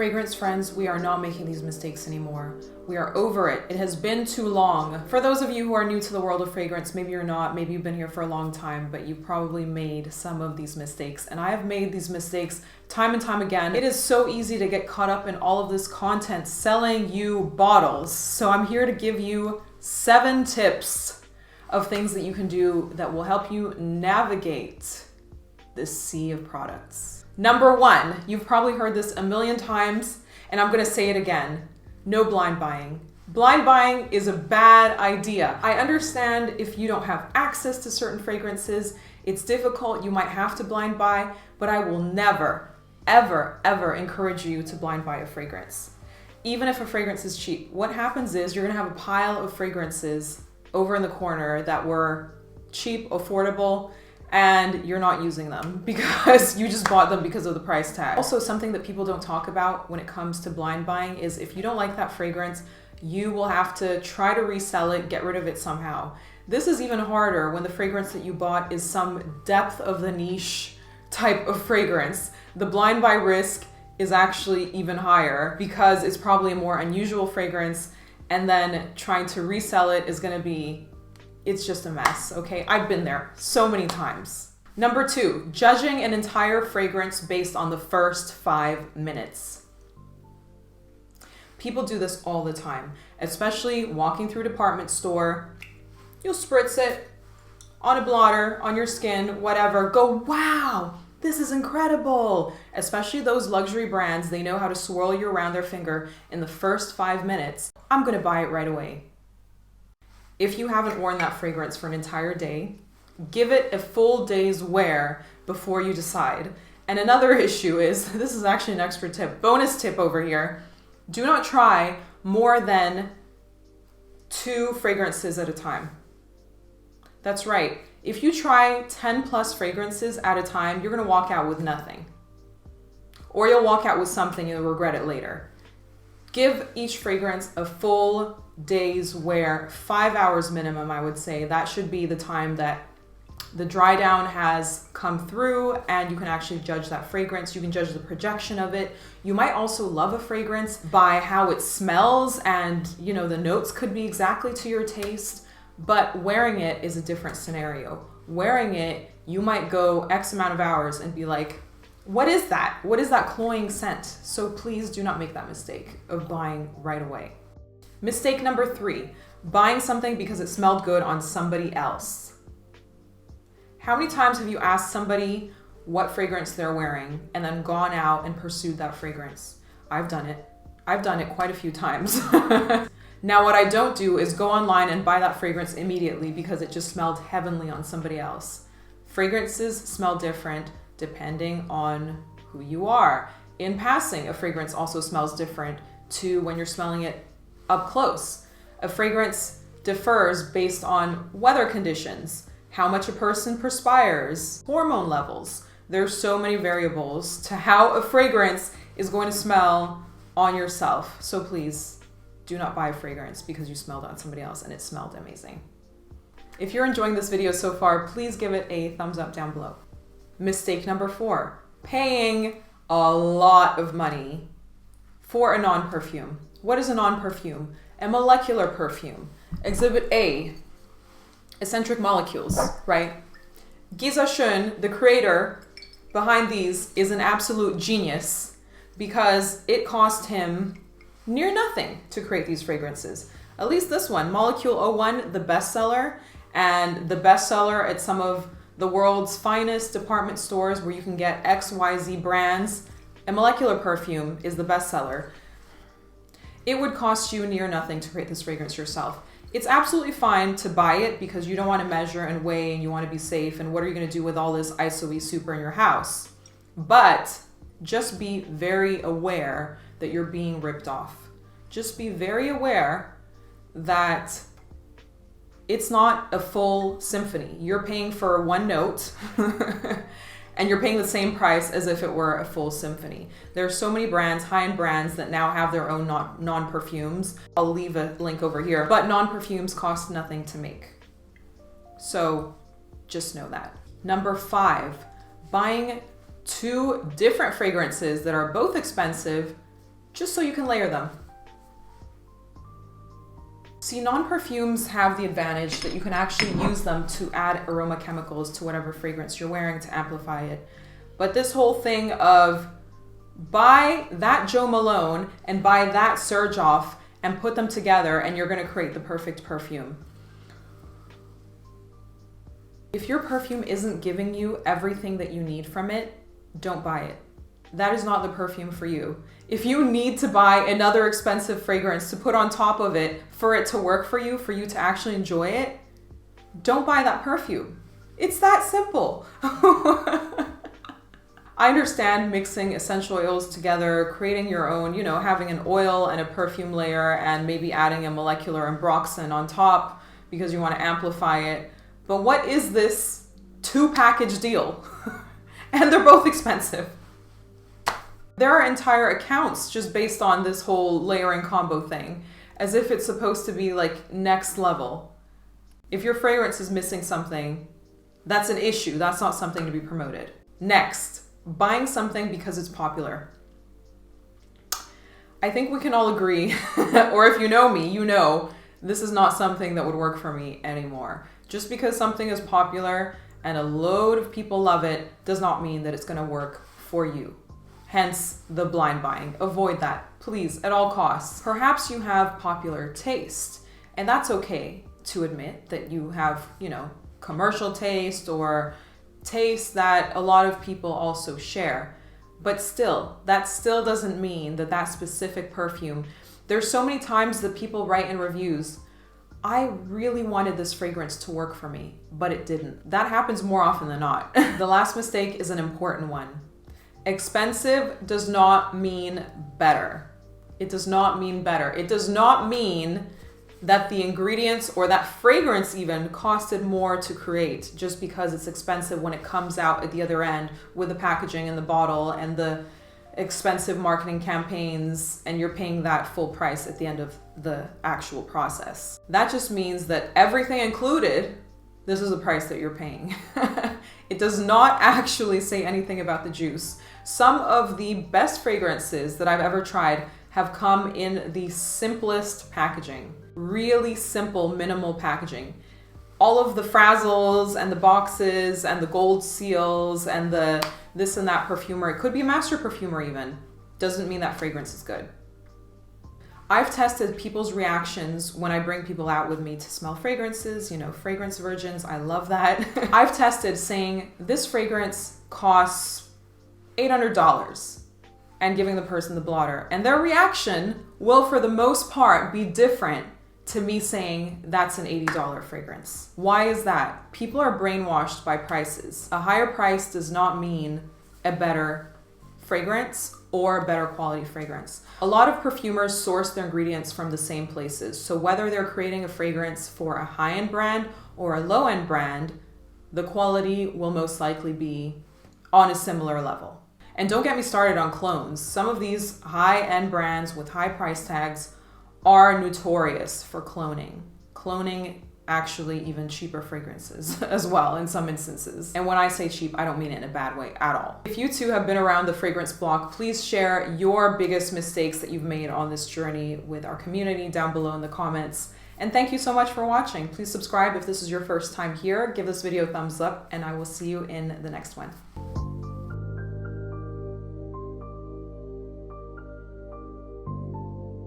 Fragrance friends, we are not making these mistakes anymore. We are over it. It has been too long. For those of you who are new to the world of fragrance, maybe you're not, maybe you've been here for a long time, but you've probably made some of these mistakes. And I have made these mistakes time and time again. It is so easy to get caught up in all of this content selling you bottles. So I'm here to give you 7 tips of things that you can do that will help you navigate this sea of products. Number 1, you've probably heard this a million times, and I'm gonna say it again. No blind buying. Blind buying is a bad idea. I understand if you don't have access to certain fragrances, it's difficult, you might have to blind buy, but I will never, ever, ever encourage you to blind buy a fragrance. Even if a fragrance is cheap, what happens is you're gonna have a pile of fragrances over in the corner that were cheap, affordable, and you're not using them because you just bought them because of the price tag. Also, something that people don't talk about when it comes to blind buying is if you don't like that fragrance, you will have to try to resell it, get rid of it somehow. This is even harder when the fragrance that you bought is some depth of the niche type of fragrance. The blind buy risk is actually even higher because it's probably a more unusual fragrance, and then trying to resell it is gonna be, it's just a mess, okay? I've been there so many times. Number 2, judging an entire fragrance based on the first 5 minutes. People do this all the time, especially walking through a department store. You'll spritz it on a blotter, on your skin, whatever. Go, wow, this is incredible. Especially those luxury brands, they know how to swirl you around their finger in the first 5 minutes. I'm gonna buy it right away. If you haven't worn that fragrance for an entire day, give it a full day's wear before you decide. And another issue is, this is actually an extra tip, bonus tip over here. Do not try more than 2 fragrances at a time. That's right. If you try 10 plus fragrances at a time, you're gonna walk out with nothing. Or you'll walk out with something and you'll regret it later. Give each fragrance a full day's wear, 5 hours minimum, I would say. That should be the time that the dry down has come through and you can actually judge that fragrance. You can judge the projection of it. You might also love a fragrance by how it smells, and you know, the notes could be exactly to your taste, but wearing it is a different scenario. Wearing it, you might go X amount of hours and be like, what is that? What is that cloying scent? So please do not make that mistake of buying right away. Mistake number 3, buying something because it smelled good on somebody else. How many times have you asked somebody what fragrance they're wearing and then gone out and pursued that fragrance? I've done it. I've done it quite a few times. Now, what I don't do is go online and buy that fragrance immediately because it just smelled heavenly on somebody else. Fragrances smell different depending on who you are. In passing, a fragrance also smells different to when you're smelling it up close. A fragrance differs based on weather conditions, how much a person perspires, hormone levels. There's so many variables to how a fragrance is going to smell on yourself. So please do not buy a fragrance because you smelled it on somebody else and it smelled amazing. If you're enjoying this video so far, please give it a thumbs up down below. Mistake number 4, paying a lot of money for a non-perfume. What is a non-perfume? A molecular perfume. Exhibit A, eccentric molecules, right? Giza Schön, the creator behind these, is an absolute genius because it cost him near nothing to create these fragrances. At least this one, Molecule 01, the bestseller, and the bestseller at some of the world's finest department stores where you can get XYZ brands. A molecular perfume is the bestseller. It would cost you near nothing to create this fragrance yourself. It's absolutely fine to buy it because you don't want to measure and weigh and you want to be safe, and what are you going to do with all this ISO-y super in your house? But just be very aware that you're being ripped off. Just be very aware that it's not a full symphony. You're paying for one note and you're paying the same price as if it were a full symphony. There are so many brands, high-end brands, that now have their own non-perfumes. I'll leave a link over here, but non-perfumes cost nothing to make. So just know that. Number 5, buying 2 different fragrances that are both expensive just so you can layer them. See, non-perfumes have the advantage that you can actually use them to add aroma chemicals to whatever fragrance you're wearing to amplify it. But this whole thing of buy that Jo Malone and buy that Surge Off and put them together and you're gonna create the perfect perfume. If your perfume isn't giving you everything that you need from it, don't buy it. That is not the perfume for you. If you need to buy another expensive fragrance to put on top of it for it to work for you to actually enjoy it, don't buy that perfume. It's that simple. I understand mixing essential oils together, creating your own, having an oil and a perfume layer and maybe adding a molecular ambroxan on top because you want to amplify it. But what is this 2-package deal? And they're both expensive. There are entire accounts just based on this whole layering combo thing, as if it's supposed to be like next level. If your fragrance is missing something, that's an issue. That's not something to be promoted. Next, buying something because it's popular. I think we can all agree, or if you know me, you know this is not something that would work for me anymore. Just because something is popular and a load of people love it does not mean that it's going to work for you. Hence the blind buying. Avoid that, please, at all costs. Perhaps you have popular taste, and that's okay to admit that you have, commercial taste or taste that a lot of people also share. But still, that still doesn't mean that that specific perfume. There's so many times that people write in reviews, I really wanted this fragrance to work for me, but it didn't. That happens more often than not. The last mistake is an important one. Expensive does not mean better. It does not mean better. It does not mean that the ingredients or that fragrance even costed more to create just because it's expensive when it comes out at the other end with the packaging and the bottle and the expensive marketing campaigns, and you're paying that full price at the end of the actual process. That just means that everything included, this is the price that you're paying. It does not actually say anything about the juice. Some of the best fragrances that I've ever tried have come in the simplest packaging. Really simple, minimal packaging. All of the frazzles and the boxes and the gold seals and the this and that perfumer, it could be a master perfumer even, doesn't mean that fragrance is good. I've tested people's reactions when I bring people out with me to smell fragrances, fragrance virgins, I love that. I've tested saying this fragrance costs $800 and giving the person the blotter, and their reaction will for the most part be different to me saying that's an $80 fragrance. Why is that? People are brainwashed by prices. A higher price does not mean a better fragrance or a better quality fragrance. A lot of perfumers source their ingredients from the same places. So whether they're creating a fragrance for a high-end brand or a low-end brand, the quality will most likely be on a similar level. And don't get me started on clones. Some of these high-end brands with high price tags are notorious for cloning. Cloning actually even cheaper fragrances as well in some instances. And when I say cheap, I don't mean it in a bad way at all. If you too have been around the fragrance block, please share your biggest mistakes that you've made on this journey with our community down below in the comments. And thank you so much for watching. Please subscribe if this is your first time here. Give this video a thumbs up, and I will see you in the next one.